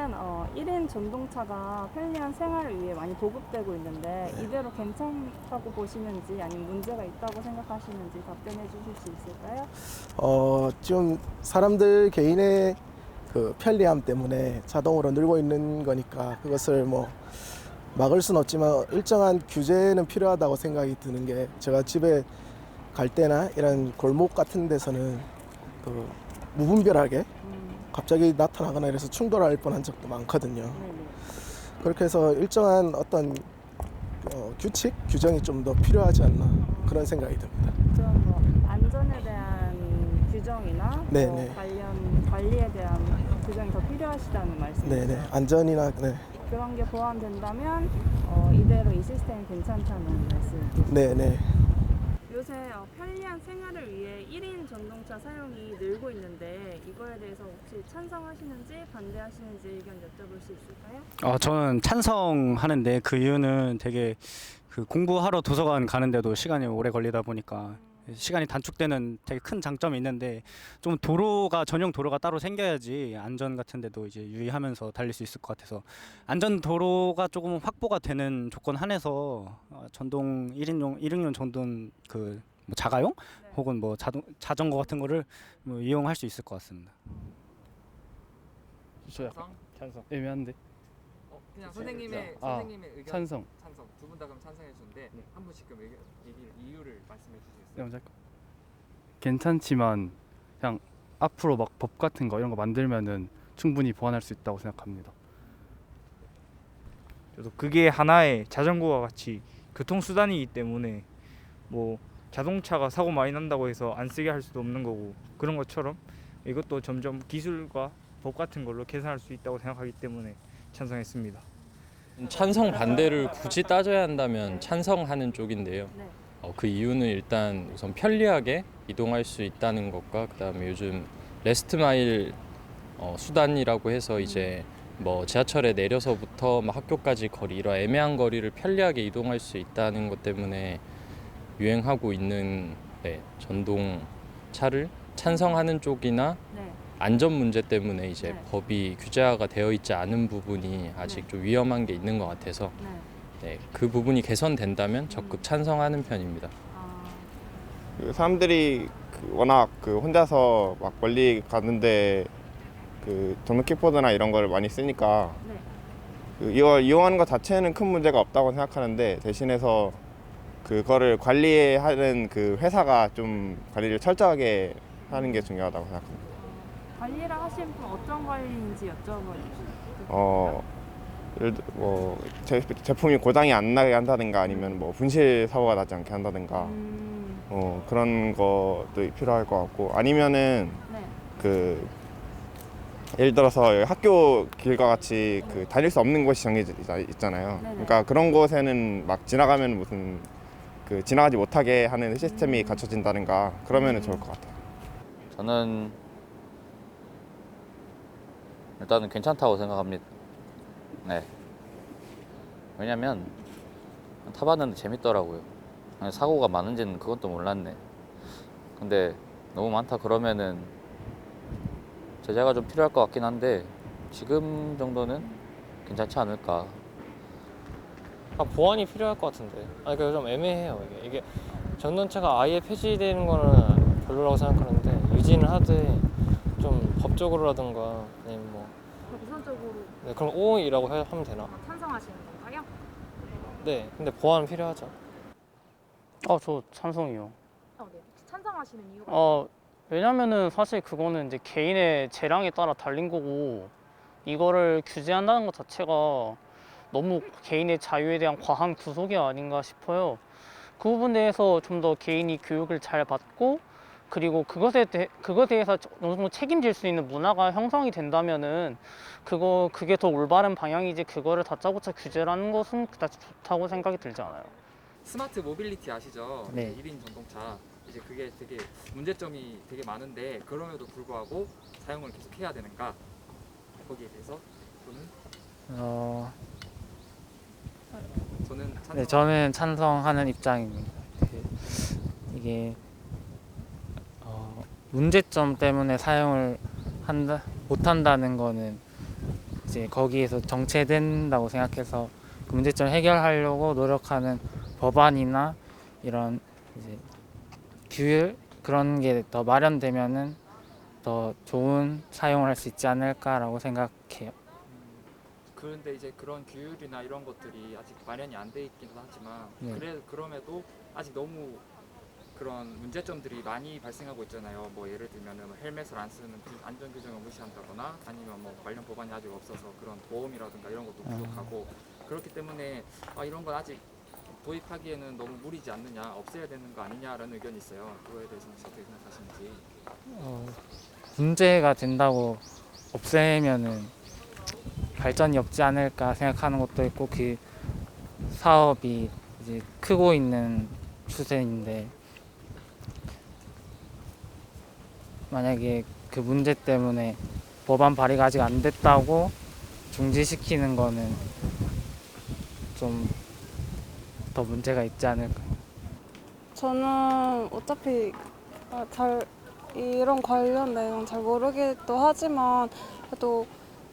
요새는 1인 전동차가 편리한 생활을 위해 많이 보급되고 있는데 이대로 괜찮다고 보시는지 아니면 문제가 있다고 생각하시는지 답변해 주실 수 있을까요? 좀 사람들 개인의 그 편리함 때문에 자동으로 늘고 있는 거니까 그것을 뭐 막을 수는 없지만 일정한 규제는 필요하다고 생각이 드는 게, 제가 집에 갈 때나 이런 골목 같은 데서는 그 무분별하게 갑자기 나타나거나 이래서 충돌할 뻔한 적도 많거든요. 네네. 그렇게 해서 일정한 어떤 규칙, 규정이 좀 더 필요하지 않나 그런 생각이 듭니다. 그럼 뭐 안전에 대한 규정이나 네네. 뭐 관련 관리에 대한 규정이 더 필요하시다는 말씀이죠? 네네. 안전이나 그런 게 보완된다면 이대로 이 시스템이 괜찮다는 말씀이죠? 네네. 요새 편리한 생활을 위해 1인 전동차 사용이 늘고 있는데 이거에 대해서 혹시 찬성하시는지 반대하시는지 의견 여쭤볼 수 있을까요? 저는 찬성하는데, 그 이유는 되게 그 공부하러 도서관 가는데도 시간이 오래 걸리다 보니까 시간이 단축되는 되게 큰 장점이 있는데, 좀 도로가 전용 도로가 따로 생겨야지 안전 같은 데도 이제 유의하면서 달릴 수 있을 것 같아서, 안전 도로가 조금 확보가 되는 조건 한해서 전동 1인용 전동 그 뭐 자가용 혹은 뭐 자전거 같은 거를 뭐 이용할 수 있을 것 같습니다. 저 약간 찬성. 애매한데. 그냥 선생님의 의견 찬성. 두 분 다 그럼 찬성해 주는데 한 분씩 그럼 이유를 말씀해 주시겠어요? 네, 괜찮지만 그냥 앞으로 막 법 같은 거 이런 거 만들면은 충분히 보완할 수 있다고 생각합니다. 그래서 그게 하나의 자전거와 같이 교통수단이기 때문에 뭐 자동차가 사고 많이 난다고 해서 안 쓰게 할 수도 없는 거고, 그런 것처럼 이것도 점점 기술과 법 같은 걸로 개선할 수 있다고 생각하기 때문에 찬성했습니다. 찬성 반대를 굳이 따져야 한다면 찬성하는 쪽인데요. 네. 그 이유는 일단 우선 편리하게 이동할 수 있다는 것과, 그다음에 요즘 레스트 마일 수단이라고 해서 이제 뭐 지하철에 내려서부터 막 학교까지 거리, 이런 애매한 거리를 편리하게 이동할 수 있다는 것 때문에 유행하고 있는 전동차를 찬성하는 쪽이나, 네. 안전 문제 때문에 이제 네. 법이 규제화가 되어 있지 않은 부분이 아직 네. 좀 위험한 게 있는 것 같아서 네. 그 부분이 개선된다면 적극 찬성하는 편입니다. 그 사람들이 워낙 혼자서 막 멀리 가는데 전동 킥보드나 이런 걸 많이 쓰니까 이걸 이용하는 것 자체는 큰 문제가 없다고 생각하는데, 대신해서 그거를 관리하는 그 회사가 좀 관리를 철저하게 하는 게 중요하다고 생각합니다. 관리를 하신 분 어떤 관리인지 여쭤봐도 어, 예를 들어 뭐 제품이 고장이 안 나게 한다든가, 아니면 뭐 분실 사고가 나지 않게 한다든가, 그런 것도 필요할 것 같고, 아니면은 네. 예를 들어서 여기 학교 길과 같이 다닐 수 없는 곳이 정해져 있잖아요. 네네. 그러니까 그런 곳에는 막 지나가면 무슨 지나가지 못하게 하는 시스템이 갖춰진다든가, 그러면은 좋을 것 같아요. 저는 일단은 괜찮다고 생각합니다. 네. 왜냐면 타봤는데 재밌더라고요. 사고가 많은지는 그건 또 몰랐네. 근데 너무 많다 그러면은 제재가 좀 필요할 것 같긴 한데, 지금 정도는 괜찮지 않을까. 보완이 필요할 것 같은데. 그러니까 좀 애매해요. 이게 전동차가 아예 폐지되는 거는 별로라고 생각하는데, 유지는 하되 좀 법적으로라든가 아니면 뭐 우선적으로 그럼 오이라고 하면 되나? 찬성하시는 건가요? 네. 근데 보완은 필요하죠. 저 찬성이요. 네. 찬성하시는 이유가 왜냐면은 사실 그거는 이제 개인의 재량에 따라 달린 거고, 이거를 규제한다는 것 자체가 너무 개인의 자유에 대한 과한 구속이 아닌가 싶어요. 그 부분에 대해서 좀 더 개인이 교육을 잘 받고, 그리고 그것에 대해서 어느 정도 책임질 수 있는 문화가 형성이 된다면은 그게 더 올바른 방향이지, 그거를 다짜고짜 규제라는 것은 그다지 좋다고 생각이 들지 않아요. 스마트 모빌리티 아시죠? 네. 1인 전동차. 이제 그게 되게 문제점이 되게 많은데, 그럼에도 불구하고 사용을 계속 해야 되는가? 거기에 대해서 저는 찬성하는 입장입니다. 이게 문제점 때문에 사용을 못한다는 거는 이제 거기에서 정체된다고 생각해서 그 문제점 해결하려고 노력하는 법안이나 이런 이제 규율 그런 게 더 마련되면은 더 좋은 사용을 할 수 있지 않을까라고 생각해요. 그런데 이제 그런 규율이나 이런 것들이 아직 마련이 안 돼 있기는 하지만 네. 그럼에도 아직 너무 그런 문제점들이 많이 발생하고 있잖아요. 뭐 예를 들면은 뭐 헬멧을 안 쓰는 안전 규정을 무시한다거나 아니면 뭐 관련 법안이 아직 없어서 그런 보험이라든가 이런 것도 부족하고 그렇기 때문에 이런 건 아직 도입하기에는 너무 무리지 않느냐, 없애야 되는 거 아니냐라는 의견이 있어요. 그거에 대해서 혹시 어떻게 생각하시는지? 문제가 된다고 없애면은 발전이 없지 않을까 생각하는 것도 있고 그 사업이 이제 크고 있는 추세인데 만약에 그 문제 때문에 법안 발의가 아직 안 됐다고 중지시키는 거는 좀 더 문제가 있지 않을까. 저는 어차피 이런 관련 내용 잘 모르기도 하지만 그래도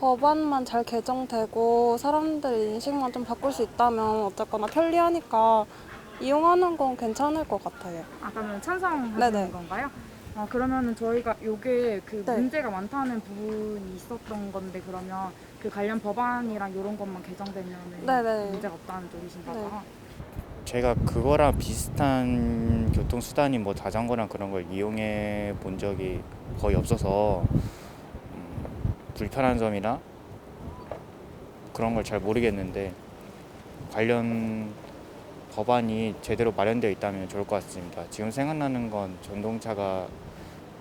법안만 잘 개정되고 사람들 인식만 좀 바꿀 수 있다면 어쨌거나 편리하니까 이용하는 건 괜찮을 것 같아요. 그러면 찬성하시는 네네. 건가요? 그러면은 저희가 요게 그 네. 문제가 많다는 부분이 있었던 건데 그러면 그 관련 법안이랑 이런 것만 개정되면은 네네. 문제가 없다는 쪽이신가 네. 봐요. 제가 그거랑 비슷한 교통수단인 뭐 자전거랑 그런 걸 이용해 본 적이 거의 없어서 불편한 점이나 그런 걸 잘 모르겠는데 관련 법안이 제대로 마련되어 있다면 좋을 것 같습니다. 지금 생각나는 건 전동차가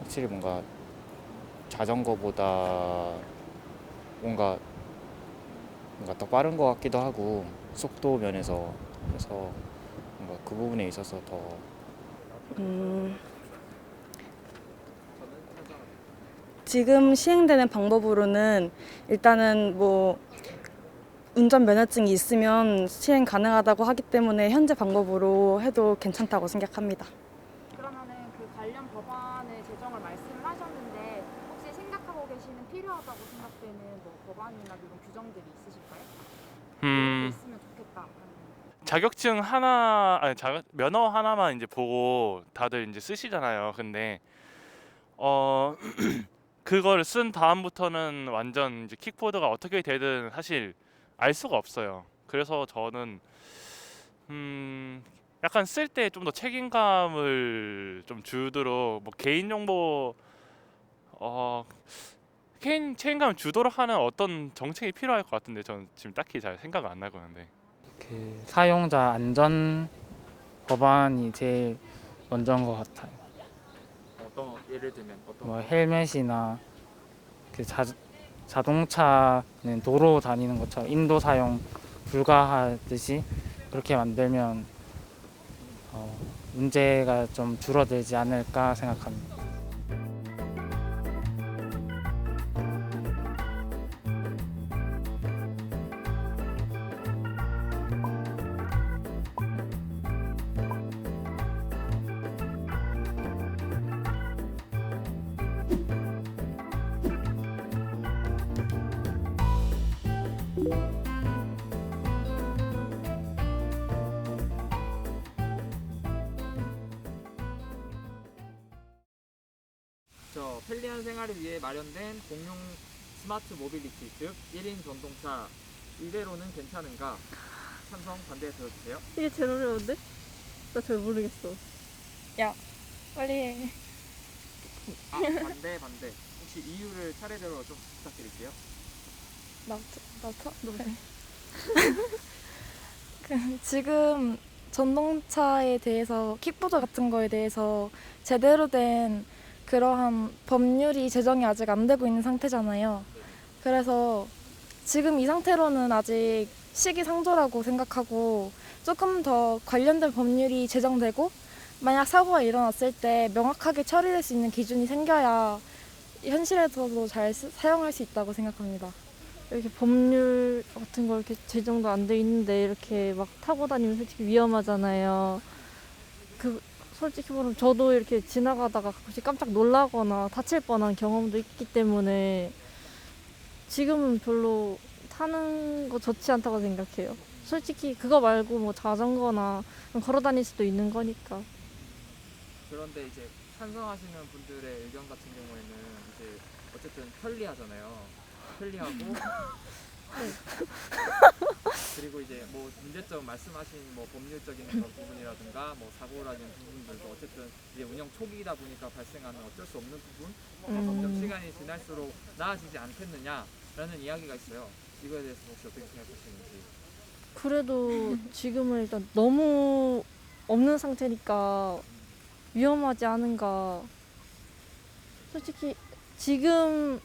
확실히 뭔가 자전거보다 뭔가 더 빠른 것 같기도 하고 속도 면에서 그래서 뭔가 그 부분에 있어서 더 지금 시행되는 방법으로는 일단은 뭐 운전 면허증이 있으면 시행 가능하다고 하기 때문에 현재 방법으로 해도 괜찮다고 생각합니다. 그러면은 그 관련 법안의 제정을 말씀을 하셨는데 혹시 생각하고 계시는 필요하다고 생각되는 뭐 법안이나 이런 규정들이 있으실까요? 이렇게 있으면 좋겠다. 자격증 하나, 면허 하나만 이제 보고 다들 이제 쓰시잖아요. 근데 그걸 쓴 다음부터는 완전 이제 킥보드가 어떻게 되든 사실 알 수가 없어요. 그래서 저는 약간 쓸 때 좀 더 책임감을 좀 주도록 뭐 개인정보 개인 책임감을 주도록 하는 어떤 정책이 필요할 것 같은데 저는 지금 딱히 잘 생각은 안 나고 있는데. 그 사용자 안전 법안이 제일 먼저인 것 같아요. 어떤 예를 들면 어떤 뭐 헬멧이나 그 자동차는 도로 다니는 것처럼 인도 사용 불가하듯이 그렇게 만들면 문제가 좀 줄어들지 않을까 생각합니다. 편리한 생활을 위해 마련된 공용 스마트 모빌리티, 즉 1인 전동차 이대로는 괜찮은가? 찬성, 반대 들어주세요. 이게 제일 어려운데? 나 잘 모르겠어. 야, 빨리 해. 반대. 혹시 이유를 차례대로 좀 부탁드릴게요. 나부터? 지금 전동차에 대해서 킥보드 같은 거에 대해서 제대로 된 그러한 법률이 제정이 아직 안 되고 있는 상태잖아요. 그래서 지금 이 상태로는 아직 시기상조라고 생각하고 조금 더 관련된 법률이 제정되고 만약 사고가 일어났을 때 명확하게 처리될 수 있는 기준이 생겨야 현실에서도 잘 사용할 수 있다고 생각합니다. 이렇게 법률 같은 거 이렇게 제정도 안 돼 있는데 이렇게 막 타고 다니면 솔직히 위험하잖아요. 솔직히 말하면 저도 이렇게 지나가다가 가끔씩 깜짝 놀라거나 다칠 뻔한 경험도 있기 때문에 지금은 별로 타는 거 좋지 않다고 생각해요. 솔직히 그거 말고 뭐 자전거나 걸어 다닐 수도 있는 거니까. 그런데 이제 찬성하시는 분들의 의견 같은 경우에는 이제 어쨌든 편리하잖아요. 편리하고 그리고 이제 뭐 문제점 말씀하신 뭐 법률적인 그런 부분이라든가 뭐 사고라는 부분들도 어쨌든 이제 운영 초기이다 보니까 발생하는 어쩔 수 없는 부분, 점점 시간이 지날수록 나아지지 않겠느냐라는 이야기가 있어요. 이거에 대해서 혹시 어떻게 생각하시는지? 그래도 지금은 일단 너무 없는 상태니까 위험하지 않은가. 솔직히 지금으로서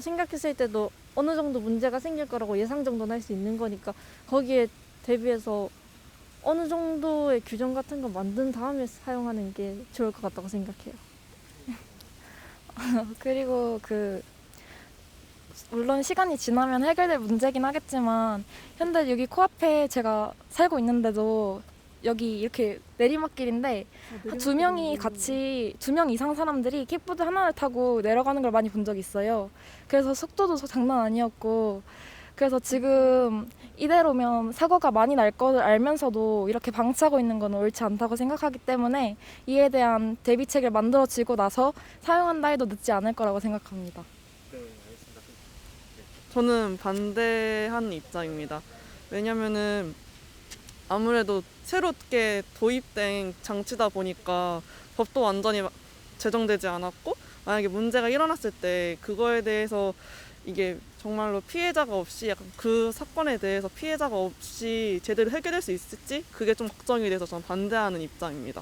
생각했을 때도 어느 정도 문제가 생길 거라고 예상 정도는 할 수 있는 거니까 거기에 대비해서 어느 정도의 규정 같은 거 만든 다음에 사용하는 게 좋을 것 같다고 생각해요. 그리고 물론 시간이 지나면 해결될 문제긴 하겠지만 현재 여기 코앞에 제가 살고 있는데도 여기 이렇게 내리막길인데 한 2명 이상 사람들이 킥보드 하나를 타고 내려가는 걸 많이 본 적이 있어요. 그래서 속도도 장난 아니었고, 그래서 지금 이대로면 사고가 많이 날 거를 알면서도 이렇게 방치하고 있는 건 옳지 않다고 생각하기 때문에 이에 대한 대비책을 만들어지고 나서 사용한다 해도 늦지 않을 거라고 생각합니다. 네, 알겠습니다. 저는 반대하는 입장입니다. 왜냐면은 아무래도 새롭게 도입된 장치다 보니까 법도 완전히 제정되지 않았고, 만약에 문제가 일어났을 때 그거에 대해서 이게 정말로 피해자가 없이, 약간 그 사건에 대해서 피해자가 없이 제대로 해결될 수 있을지 그게 좀 걱정이 돼서 저는 반대하는 입장입니다.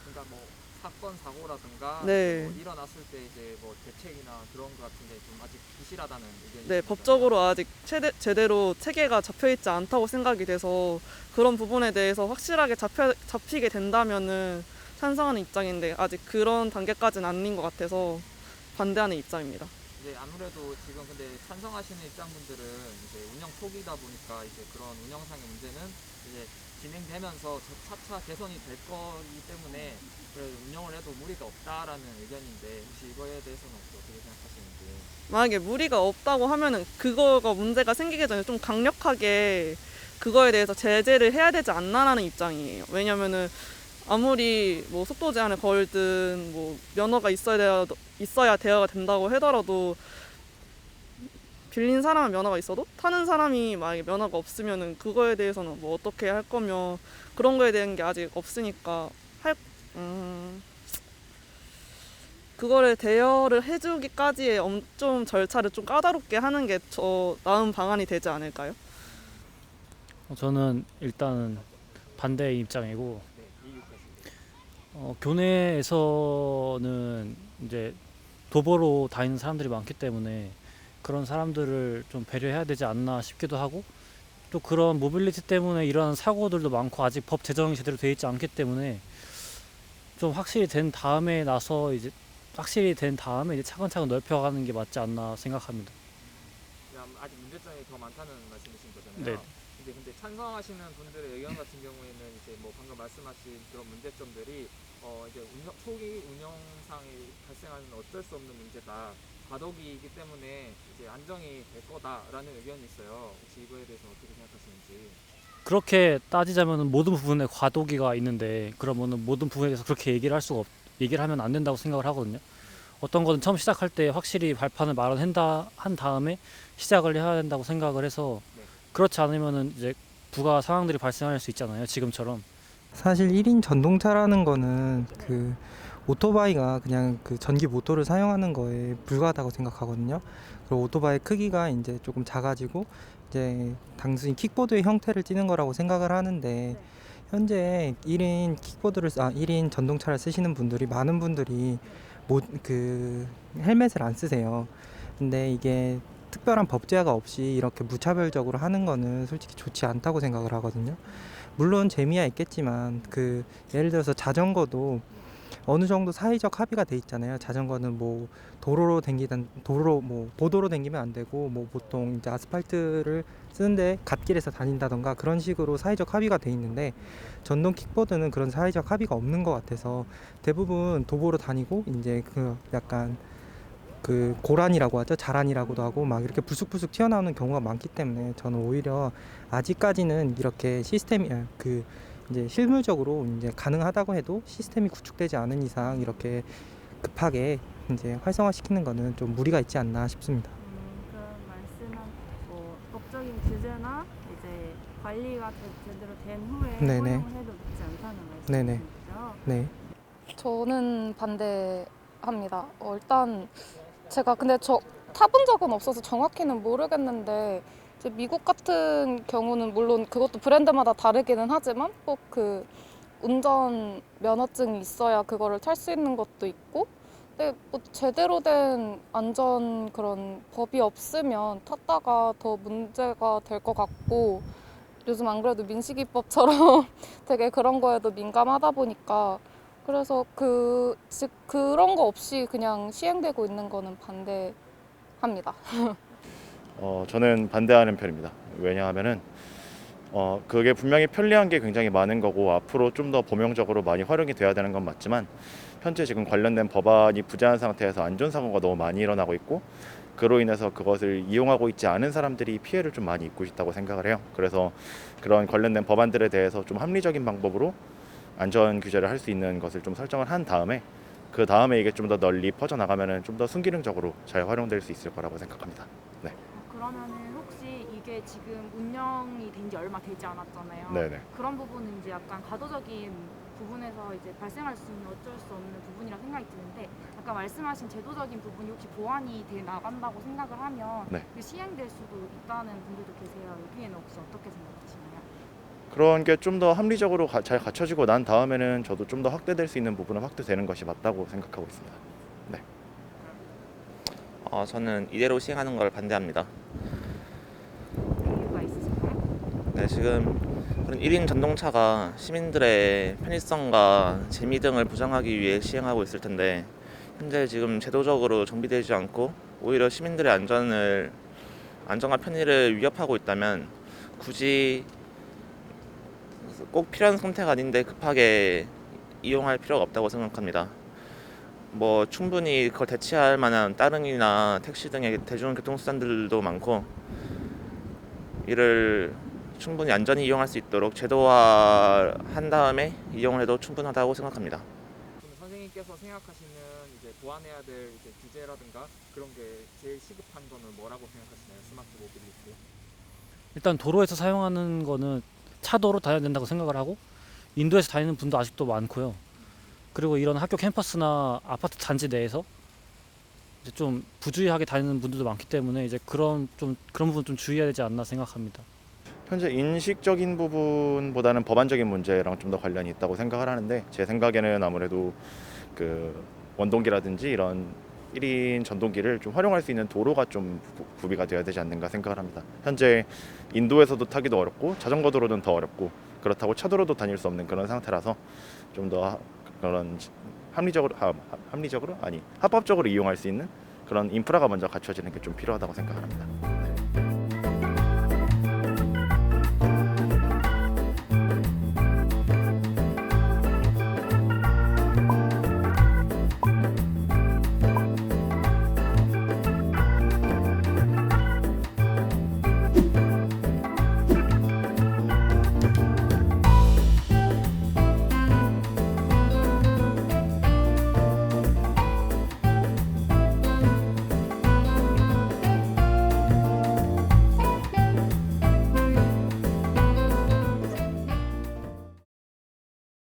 그러니까 뭐 사건 사고라든가 네. 뭐 일어났을 때 이제 뭐 대책이나 그런 것 같은 게 좀 아직 부실하다는 의견이. 네, 법적으로 아직 제대로 체계가 잡혀있지 않다고 생각이 돼서 그런 부분에 대해서 확실하게 잡히게 된다면은 찬성하는 입장인데 아직 그런 단계까지는 아닌 것 같아서 반대하는 입장입니다. 이제 아무래도 지금 근데 찬성하시는 입장분들은 이제 운영 초기다 보니까 이제 그런 운영상의 문제는 이제 진행되면서 차차 개선이 될 거기 때문에 운영을 해도 무리가 없다라는 의견인데 혹시 이거에 대해서는 어떻게 생각하시는지? 만약에 무리가 없다고 하면은 그거가 문제가 생기기 전에 좀 강력하게 그거에 대해서 제재를 해야 되지 않나라는 입장이에요. 왜냐면은 아무리 뭐 속도 제한을 걸든 뭐 면허가 있어야 대여가 된다고 하더라도 빌린 사람은 면허가 있어도 타는 사람이 만약에 면허가 없으면은 그거에 대해서는 뭐 어떻게 할 거며 그런 거에 대한 게 아직 없으니까 그거를 대여를 해주기까지의 좀 절차를 좀 까다롭게 하는 게 더 나은 방안이 되지 않을까요? 저는 일단은 반대의 입장이고, 교내에서는 이제 도보로 다니는 사람들이 많기 때문에 그런 사람들을 좀 배려해야 되지 않나 싶기도 하고, 또 그런 모빌리티 때문에 일어나는 사고들도 많고 아직 법 제정이 제대로 되어 있지 않기 때문에 좀 확실히 된 다음에 이제 차근차근 넓혀가는 게 맞지 않나 생각합니다. 아직 문제점이 더 많다는 말씀이신 거잖아요. 네. 근데 찬성하시는 분들의 의견 같은 경우에는 이제 뭐 방금 말씀하신 그런 문제점들이 이제 초기 운영상에 발생하는 어쩔 수 없는 문제다. 과도기이기 때문에 이제 안정이 될 거다라는 의견이 있어요. 혹시 이거에 대해서 어떻게 생각하시는지? 그렇게 따지자면 모든 부분에 과도기가 있는데, 그러면은 모든 부분에 대해서 그렇게 얘기를 하면 안 된다고 생각을 하거든요. 어떤 거는 처음 시작할 때 확실히 발판을 마련한 다음에 시작을 해야 된다고 생각을 해서, 그렇지 않으면은 이제 부가 상황들이 발생할 수 있잖아요, 지금처럼. 사실 1인 전동차라는 거는 오토바이가 그냥 전기 모터를 사용하는 거에 불과하다고 생각하거든요. 그리고 오토바이 크기가 이제 조금 작아지고 이제 단순히 킥보드의 형태를 띠는 거라고 생각을 하는데, 현재 1인 전동차를 쓰시는 분들이 많은 분들이 헬멧을 안 쓰세요. 근데 이게 특별한 법 제어가 없이 이렇게 무차별적으로 하는 거는 솔직히 좋지 않다고 생각을 하거든요. 물론 재미야 있겠지만 예를 들어서 자전거도 어느 정도 사회적 합의가 돼 있잖아요. 자전거는 뭐 보도로 댕기면 안 되고, 뭐 보통 이제 아스팔트를 쓰는데 갓길에서 다닌다던가 그런 식으로 사회적 합의가 돼 있는데, 전동 킥보드는 그런 사회적 합의가 없는 것 같아서 대부분 도보로 다니고 이제 약간 그 고란이라고 하죠. 자란이라고도 하고 막 이렇게 불쑥불쑥 튀어나오는 경우가 많기 때문에 저는 오히려 아직까지는 이렇게 시스템이 그 이제 실물적으로 이제 가능하다고 해도 시스템이 구축되지 않은 이상 이렇게 급하게 이제 활성화시키는 거는 좀 무리가 있지 않나 싶습니다. 그럼 말씀한 뭐 법적인 규제나 이제 관리가 제대로 된 후에 네네. 허용을 해도 늦지 않다는 네네. 말씀이시죠? 네. 저는 반대합니다. 일단 제가 근데 저 타본 적은 없어서 정확히는 모르겠는데 이제 미국 같은 경우는 물론 그것도 브랜드마다 다르기는 하지만 꼭 그 운전 면허증이 있어야 그거를 탈 수 있는 것도 있고 근데 뭐 제대로 된 안전 그런 법이 없으면 탔다가 더 문제가 될 것 같고 요즘 안 그래도 민식이법처럼 되게 그런 거에도 민감하다 보니까 그래서 즉 그런 거 없이 그냥 시행되고 있는 거는 반대합니다. 저는 반대하는 편입니다. 왜냐하면은 그게 분명히 편리한 게 굉장히 많은 거고 앞으로 좀 더 범용적으로 많이 활용이 돼야 되는 건 맞지만 현재 지금 관련된 법안이 부재한 상태에서 안전사고가 너무 많이 일어나고 있고 그로 인해서 그것을 이용하고 있지 않은 사람들이 피해를 좀 많이 입고 있다고 생각을 해요. 그래서 그런 관련된 법안들에 대해서 좀 합리적인 방법으로 안전 규제를 할 수 있는 것을 좀 설정을 한 다음에 그 다음에 이게 좀 더 널리 퍼져나가면은 좀 더 순기능적으로 잘 활용될 수 있을 거라고 생각합니다. 네. 그러면은 혹시 이게 지금 운영이 된 지 얼마 되지 않았잖아요. 네네. 그런 부분은 이제 약간 가도적인 부분에서 이제 발생할 수 있는 어쩔 수 없는 부분이라 생각이 드는데 아까 말씀하신 제도적인 부분이 혹시 보완이 돼 나간다고 생각을 하면 네. 시행될 수도 있다는 분들도 계세요. 여기에는 혹시 어떻게 생각하시나요? 그런 게 좀 더 합리적으로 잘 갖춰지고 난 다음에는 저도 좀 더 확대될 수 있는 부분은 확대되는 것이 맞다고 생각하고 있습니다. 네. 저는 이대로 시행하는 걸 반대합니다. 이유가 있으실까요? 네, 지금 그런 1인 전동차가 시민들의 편의성과 재미 등을 보장하기 위해 시행하고 있을 텐데 현재 지금 제도적으로 정비되지 않고 오히려 시민들의 안전과 편의를 위협하고 있다면 굳이 꼭 필요한 선택 아닌데 급하게 이용할 필요가 없다고 생각합니다. 뭐 충분히 그걸 대체할 만한 따릉이나 택시 등의 대중교통수단들도 많고 이를 충분히 안전히 이용할 수 있도록 제도화한 다음에 이용을 해도 충분하다고 생각합니다. 그럼 선생님께서 생각하시는 이제 보완해야 될 이제 규제라든가 그런 게 제일 시급한 거는 뭐라고 생각하시나요? 스마트 모빌리티? 일단 도로에서 사용하는 거는 차도로 다녀야 된다고 생각을 하고 인도에서 다니는 분도 아직도 많고요. 그리고 이런 학교 캠퍼스나 아파트 단지 내에서 이제 좀 부주의하게 다니는 분들도 많기 때문에 이제 그런 부분 좀 주의해야 되지 않나 생각합니다. 현재 인식적인 부분보다는 법안적인 문제랑 좀 더 관련이 있다고 생각을 하는데 제 생각에는 아무래도 그 원동기라든지 이런 1인 전동기를 좀 활용할 수 있는 도로가 좀 구비가 되어야 되지 않는가 생각을 합니다. 현재 인도에서도 타기도 어렵고 자전거 도로는 더 어렵고 그렇다고 차도로도 다닐 수 없는 그런 상태라서 좀 더 그런 합법적으로 이용할 수 있는 그런 인프라가 먼저 갖춰지는 게 좀 필요하다고 생각을 합니다.